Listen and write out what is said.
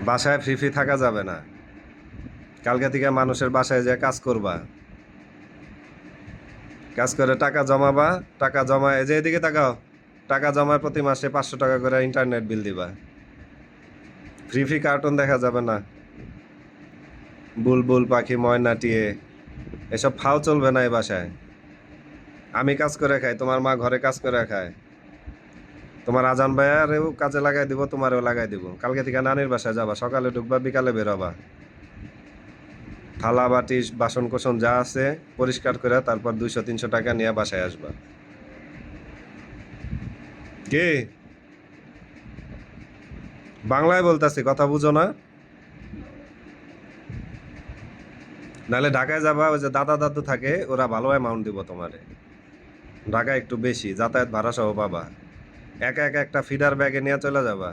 বাসায় free free থাকা যাবে না। কালকে থেকে মানুষের বাসায় যে কাজ করবা, কাজ করে টাকা জমাবা, টাকা জমা এই যে এদিকে তাকাও, টাকা জমায় প্রতি মাসে 500 টাকা করে ইন্টারনেট বিল দিবা। ফ্রি ফ্রি কার্টুন দেখা যাবে না, বুলবুল পাখি, ময়না টিয়ে, এসব ফাও চলবে না এই বাসায়। আমি কাজ করে খাই, তোমার মা ঘরে কাজ করে খায়, তোমার আজান ভাইয়ারেও কাজে লাগাই দিব, তোমারও লাগাই দিব। কালকে থেকে নানির বাসায় যাবা, সকালে ঢুকবা, বিকালে বেরোবা। থালা বাটি বাসন কোসন যা আছে পরিষ্কার করে তারপর 200-300 টাকা নিয়ে বাসায় আসবা। কে? বাংলায় বলতাছি, কথা বুঝো না? নাহলে ঢাকায় যাবা, ওই যে দাদা দাদু থাকে, ওরা ভালো অ্যামাউন্ট দিব তোমারে। ঢাকায় একটু বেশি, যাতায়াত ভাড়া সহ পাবা। একা একা একটা ফিডার ব্যাগে নিয়ে চলে যাবা।